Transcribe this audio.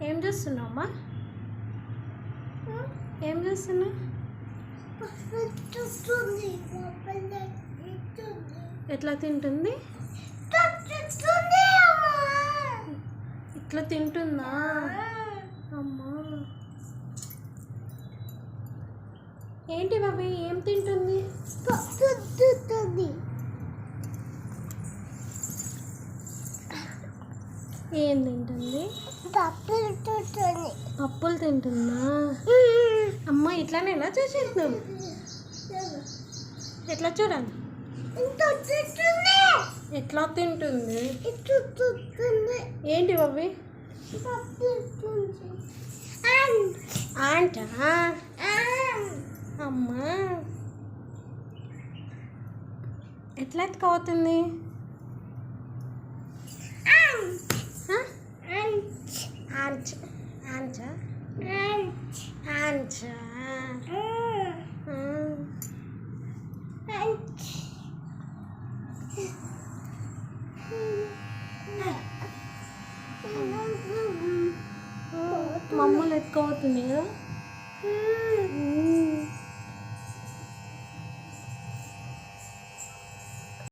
ఏం చేస్తున్నావు అమ్మా? ఏం చేస్తున్నావు? ఎట్లా తింటుంది? ఇట్లా తింటుందా అమ్మా? ఏంటి బాబీ, ఏం తింటుంది? ఏం తింటుంది? పప్పులు తింటుందా? అమ్మ ఇట్లానేనా చూసేస్తున్నాం? ఎట్లా చూడండి, ఎట్లా తింటుంది? ఏంటి బాబీ? ఆంటా అమ్మా, ఎట్లా ఎత్తుకోవుతుంది? మమ్మల్ని ఎత్తుకోవుతుంది కదా.